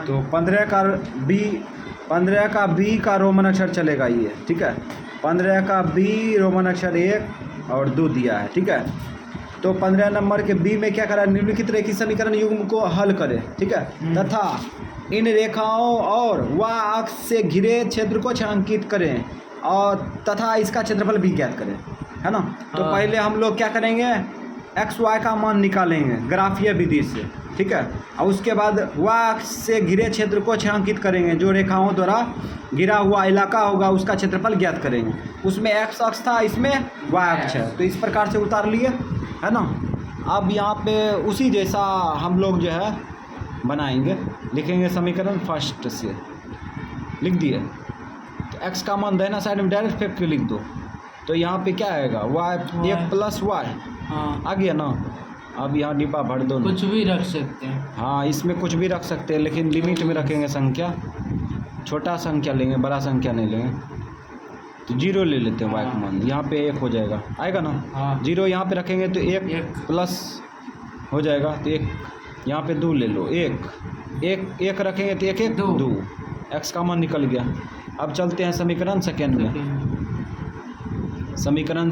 तो 15 का बी का रोमन अक्षर चलेगा ये, ठीक है। 15 का बी रोमन अक्षर 1 और 2 दिया है, ठीक है। तो 15 नंबर के बी में क्या करें, निम्नलिखित रेखीय समीकरण युग्म को हल करें, ठीक है। तथा इन रेखाओं और वह अक्ष से घिरे क्षेत्र को छायांकित करें और तथा इसका क्षेत्रफल भी ज्ञात करें, है ना। तो पहले हम लोग क्या करेंगे, एक्स वाई का मान निकालेंगे ग्राफीय विधि से, ठीक है। और उसके बाद वह अक्ष से घिरे क्षेत्र को छायांकित करेंगे, जो रेखाओं द्वारा घिरा हुआ इलाका होगा उसका क्षेत्रफल ज्ञात करेंगे। उसमें एक्स अक्ष था, इसमें वाई अक्ष है, तो इस प्रकार से उतार लिए, है ना। अब यहाँ पे उसी जैसा हम लोग जो है बनाएंगे, लिखेंगे समीकरण फर्स्ट से लिख दिए। तो एक्स का मान दाहिना साइड में डायरेक्ट फेंक के लिख दो, तो यहाँ पे क्या आएगा, वाई 1 प्लस वाई आ गया ना। अब यहाँ डिब्बा भर दो, कुछ भी रख सकते हैं। हाँ, इसमें कुछ भी रख सकते हैं, लेकिन लिमिट में रखेंगे संख्या, छोटा संख्या लेंगे, बड़ा संख्या नहीं लेंगे। तो 0 ले लेते हैं, वाई का मान यहाँ पे 1 हो जाएगा, आएगा ना। 0 यहाँ पे रखेंगे तो 1 प्लस हो जाएगा, तो 1 यहाँ पे 2 ले लो, 1 रखेंगे तो 1 2, एक्स का मान निकल गया। अब चलते हैं समीकरण सेकेंड में। समीकरण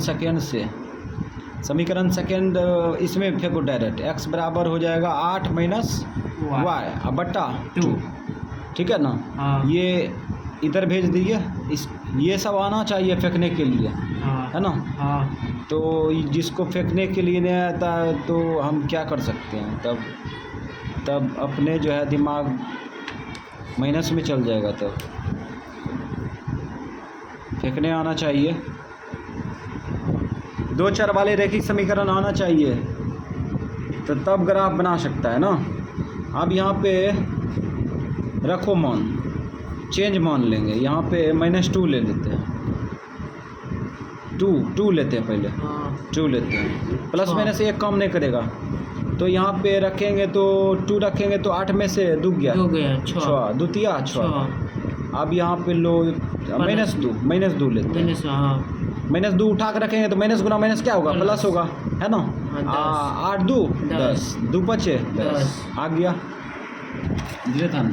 सेकेंड इसमें फेंको डायरेक्ट, एक्स बराबर हो जाएगा 8 माइनस वाई बट्टा 2, ठीक है ना। ये इधर भेज दिए, ये सब आना चाहिए फेंकने के लिए, है ना। तो जिसको फेंकने के लिए नहीं आता तो हम क्या कर सकते हैं, तब अपने जो है दिमाग माइनस में चल जाएगा, तब फेंकने आना चाहिए। 2 चर वाले रेखीय समीकरण आना चाहिए, तो तब ग्राफ बना सकता है ना। अब यहाँ पे रखो मान, चेंज मान लेंगे, यहाँ पे -2 ले लेते हैं, 2 लेते हैं पहले, 2 लेते हैं, प्लस माइनस 1 काम नहीं करेगा। तो यहाँ पे रखेंगे तो 2 रखेंगे तो 8 में से 2 गया 6, 2 तिया 6। अब यहाँ पे लो -2 लेते हैं, -2 उठा कर रखेंगे तो माइनस गुना माइनस क्या होगा, प्लस होगा, है ना। 8 2 10, 2 5 10 आ गया, धीरे था ना।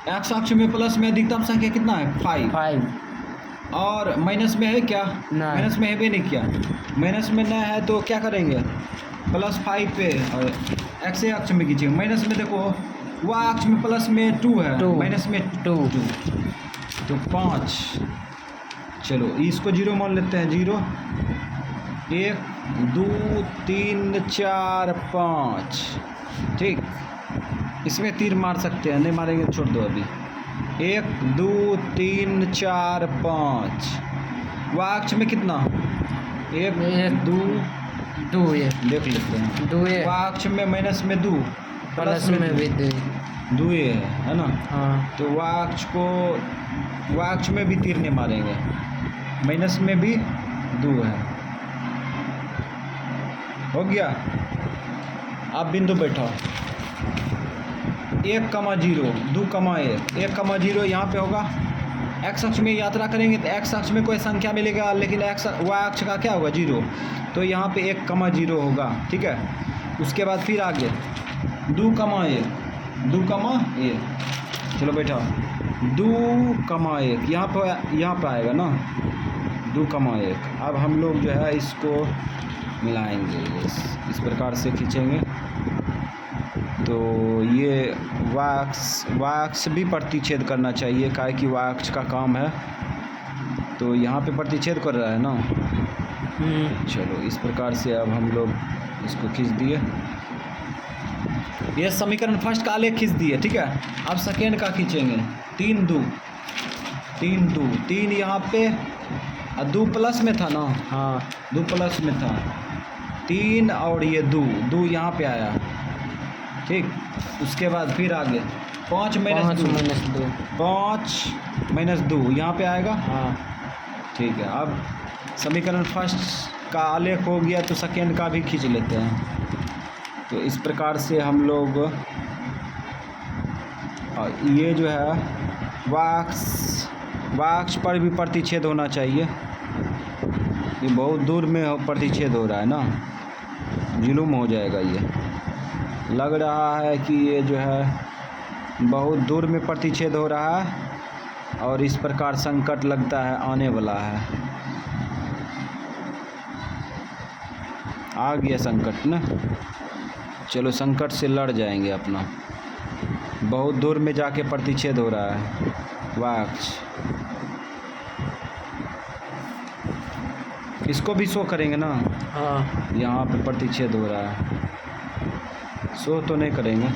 एक्स अक्ष में प्लस में अधिकतम संख्या कितना है, 5 और माइनस में है क्या, माइनस में है भी नहीं क्या, माइनस में नहीं है तो क्या करेंगे, +5 पे और एक्स अक्ष में खींचेंगे। माइनस में देखो वह अक्ष में प्लस में 2 है, माइनस में 2 तो 5। चलो इसको 0 मान लेते हैं, 0 1 2 3 4 5, ठीक। इसमें तीर मार सकते हैं, नहीं मारेंगे छोड़ दो अभी। 1 2 3 4 5, वह अक्ष में कितना, 1 2 देख लेते हैं, 2 वह अक्ष में माइनस में 2, प्लस में भी 2 है ना। तो वह अक्ष में भी तीर नहीं मारेंगे, माइनस में भी 2 है, हो गया। आप बिंदु बैठाओ, 1, 0 2, 1, 0 यहाँ पे होगा। एक्स अक्ष में यात्रा करेंगे तो एक्स अक्ष में कोई संख्या मिलेगा, लेकिन वाई अक्ष का क्या होगा, 0, तो यहाँ पे 1, 0 होगा, ठीक है। उसके बाद फिर आगे 2, 1, चलो बैठा, 2, 1 यहाँ पे आएगा ना, 2, 1। अब हम लोग जो है इसको मिलाएंगे, इस प्रकार से खींचेंगे, तो ये वाक्स भी प्रतिच्छेद करना चाहिए, काहे कि वाक्स का काम है, तो यहाँ पे प्रतिच्छेद कर रहा है ना। चलो इस प्रकार से अब हम लोग इसको खींच दिए, ये समीकरण फर्स्ट का आलेख खींच दिए, ठीक है। अब सेकेंड का खींचेंगे, 3 2 यहाँ पे 2 प्लस में था ना, 2 प्लस में था, 3 और ये 2 यहाँ पे आया, ठीक। उसके बाद फिर आगे 5 माइनस 2 यहाँ पे आएगा, ठीक है। अब समीकरण फर्स्ट का आलेख हो गया, तो सेकेंड का भी खींच लेते हैं। तो इस प्रकार से हम लोग ये जो है वाक्स पर भी प्रतिच्छेद होना चाहिए, ये बहुत दूर में प्रतिच्छेद हो रहा है ना। जुलूम हो जाएगा। ये लग रहा है कि ये जो है बहुत दूर में प्रतिच्छेद हो रहा है और इस प्रकार संकट लगता है आने वाला है। आ गया संकट ना, चलो संकट से लड़ जाएंगे अपना। बहुत दूर में जाके प्रतिच्छेद हो रहा है वाक्ष। इसको भी शो करेंगे ना। हाँ, यहाँ पे प्रतिच्छेद हो रहा है, शो तो नहीं करेंगे।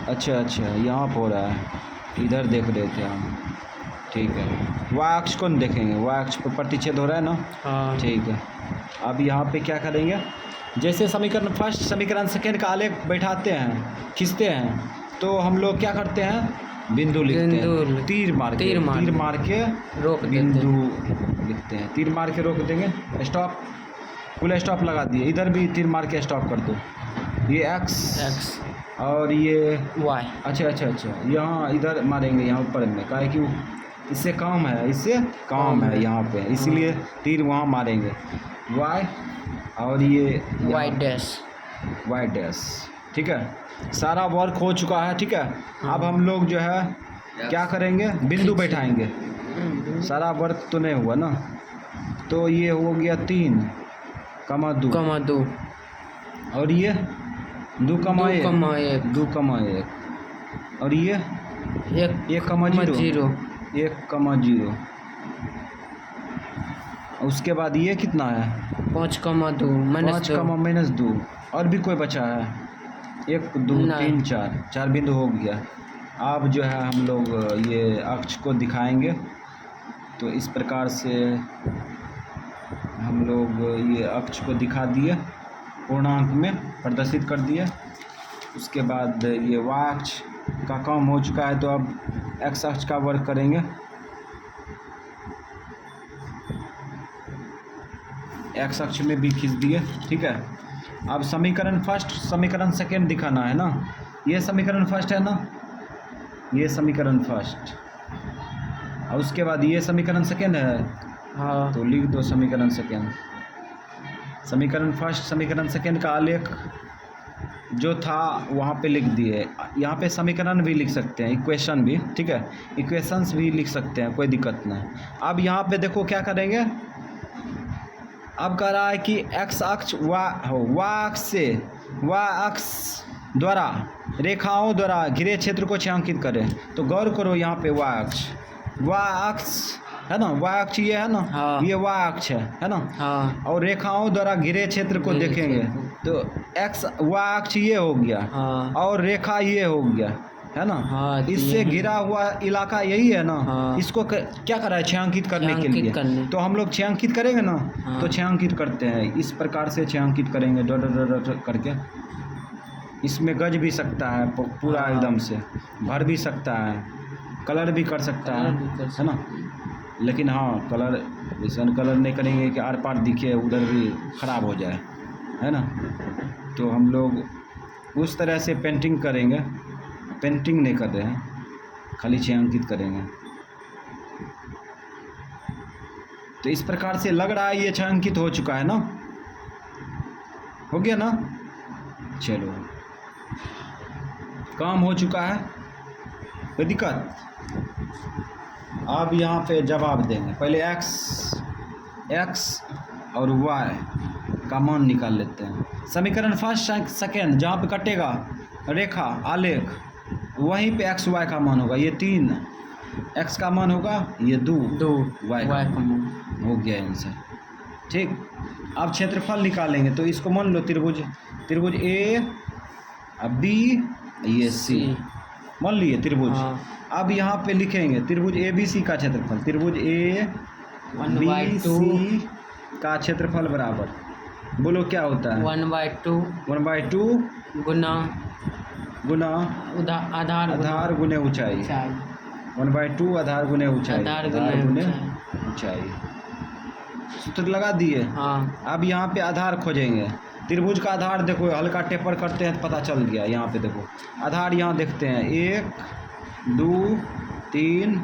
अच्छा यहाँ पर हो रहा है, इधर देख रहे थे हम। ठीक है, वाक्ष को नहीं देखेंगे, वाक्ष पर प्रतिच्छेद हो रहा है ना। हाँ, ठीक है, अब यहाँ पे क्या करेंगे, जैसे समीकरण फर्स्ट समीकरण सेकेंड का आलेख बैठाते हैं, खींचते हैं, तो हम लोग क्या करते हैं, बिंदु लिखते हैं, तीर मार के रोक बिंदु लिखते हैं। तीर मार के रोक देंगे, स्टॉप, फुल स्टॉप लगा दिए। इधर भी तीर मार के स्टॉप कर दो। ये एक्स और ये वाई। अच्छा यहाँ इधर मारेंगे, यहाँ ऊपर में, काहे कि इससे काम है, है यहाँ पे, इसीलिए तीर वहाँ मारेंगे। वाई और ये वाई डैश। ठीक है, सारा वर्क हो चुका है। ठीक है, अब हम लोग जो है क्या करेंगे, बिंदु बैठाएंगे। सारा वर्क तो नहीं हुआ ना, तो ये हो गया 3,2 और ये 2,1 और ये 1,0 उसके बाद ये कितना है, 5,-2 और भी कोई बचा है, 1 2 3 4 बिंदु हो गया। अब जो है हम लोग ये अक्ष को दिखाएंगे, तो इस प्रकार से हम लोग ये अक्ष को दिखा दिए, पूर्णांक में प्रदर्शित कर दिए। उसके बाद ये वाई अक्ष का काम हो चुका है, तो अब एक्स अक्ष का वर्क करेंगे। एक्स अक्ष में भी खींच दिए। ठीक है, अब समीकरण फर्स्ट समीकरण सेकेंड दिखाना है ना। ये समीकरण फर्स्ट है ना, ये समीकरण फर्स्ट, और उसके बाद ये समीकरण सेकेंड है। हाँ, तो लिख दो समीकरण सेकेंड। समीकरण फर्स्ट समीकरण सेकेंड का आलेख जो था वहाँ पे लिख दिए। यहाँ पे समीकरण भी लिख सकते हैं, इक्वेशन भी। ठीक है, इक्वेशंस भी लिख सकते हैं, कोई दिक्कत नहीं। अब यहाँ पे देखो क्या करेंगे, अब कह रहा है कि एक्स अक्ष वाई अक्ष द्वारा रेखाओं द्वारा घिरे क्षेत्र को छायांकित करें। तो गौर करो, यहाँ पे वाई अक्ष है ना, वाई अक्ष ये है ना। हाँ, ये वाई अक्ष है ना। हाँ, और रेखाओं द्वारा घिरे क्षेत्र को देखेंगे, तो एक्स वाई अक्ष ये हो गया। हाँ, और रेखा ये हो गया, है ना। हाँ, इससे घिरा हुआ इलाका यही है ना। हाँ, इसको क्या करा है, छायांकित करने के लिए। तो हम लोग छायांकित करेंगे ना। हाँ, तो छायांकित करते हैं, इस प्रकार से छायांकित करेंगे, डॉट करके। इसमें गज भी सकता है पूरा, हाँ, एकदम से भर भी सकता है, कलर भी कर सकता है ना। लेकिन हाँ, कलर वैसा कलर नहीं करेंगे कि आर पार दिखे, उधर भी ख़राब हो जाए, है ना। तो हम लोग उस तरह से पेंटिंग करेंगे, पेंटिंग नहीं कर रहे हैं, खाली छायांकित करेंगे। तो इस प्रकार से लग रहा है ये छायांकित हो चुका है ना, हो गया ना। चलो, काम हो चुका है, कोई दिक्कत। अब यहाँ पे जवाब देंगे, पहले एक्स और वाई का मान निकाल लेते हैं। समीकरण फर्स्ट सेकेंड जहाँ पे कटेगा रेखा आलेख, वहीं पे एक्स वाई का मान होगा। ये 3 एक्स का मान होगा, ये 2 वाई का मान हो गया आंसर। ठीक, अब क्षेत्रफल निकालेंगे, तो इसको मान लो त्रिभुज ए बी ये सी मान लिए त्रिभुज। हाँ, अब यहाँ पे लिखेंगे त्रिभुज ए बी सी का क्षेत्रफल, त्रिभुज ए बी सी का क्षेत्रफल बराबर, बोलो क्या होता है, 1/2 गुना आधार गुने ऊंचाई, 1/2 आधार गुने ऊंचाई। सूत्र लगा दिए। हाँ, अब यहाँ पे आधार खोजेंगे। त्रिभुज का आधार देखो, हल्का टेपर करते हैं तो पता चल गया। यहाँ पे देखो आधार, यहाँ देखते हैं 1 2 3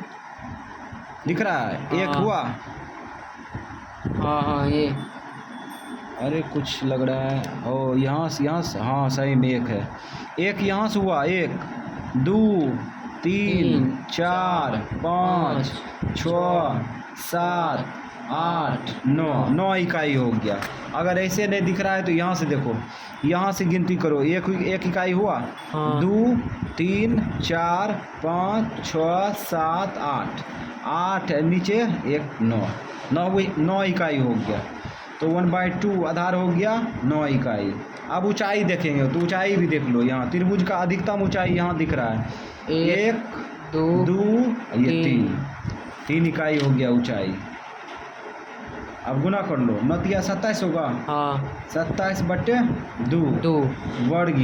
दिख रहा है। हाँ, 1 हुआ, हाँ हाँ ये। अरे कुछ लग रहा है। ओ यहाँ से हाँ सही में एक है। एक यहाँ से हुआ, 1 2 3 4 5 6 7 8 9, 9 इकाई हो गया। अगर ऐसे नहीं दिख रहा है तो यहाँ से देखो, यहाँ से गिनती करो। एक इकाई हुआ, हाँ। 2 3 4 5 6 7 8, 8 नीचे 1 9, 9 इकाई हो गया। तो 1/2 आधार हो गया 9 इकाई। अब ऊंचाई देखेंगे तो ऊंचाई भी देख लो। यहाँ त्रिभुज का अधिकतम ऊंचाई यहाँ दिख रहा है, 1 2 ये 3 इकाई हो गया ऊंचाई। अब गुना कर लो, 9 27 होगा। हाँ 27/2 वर्ग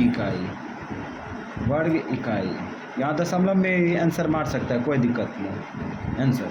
इकाई। यहाँ दशमलव में आंसर मार सकता है, कोई दिक्कत नहीं। आंसर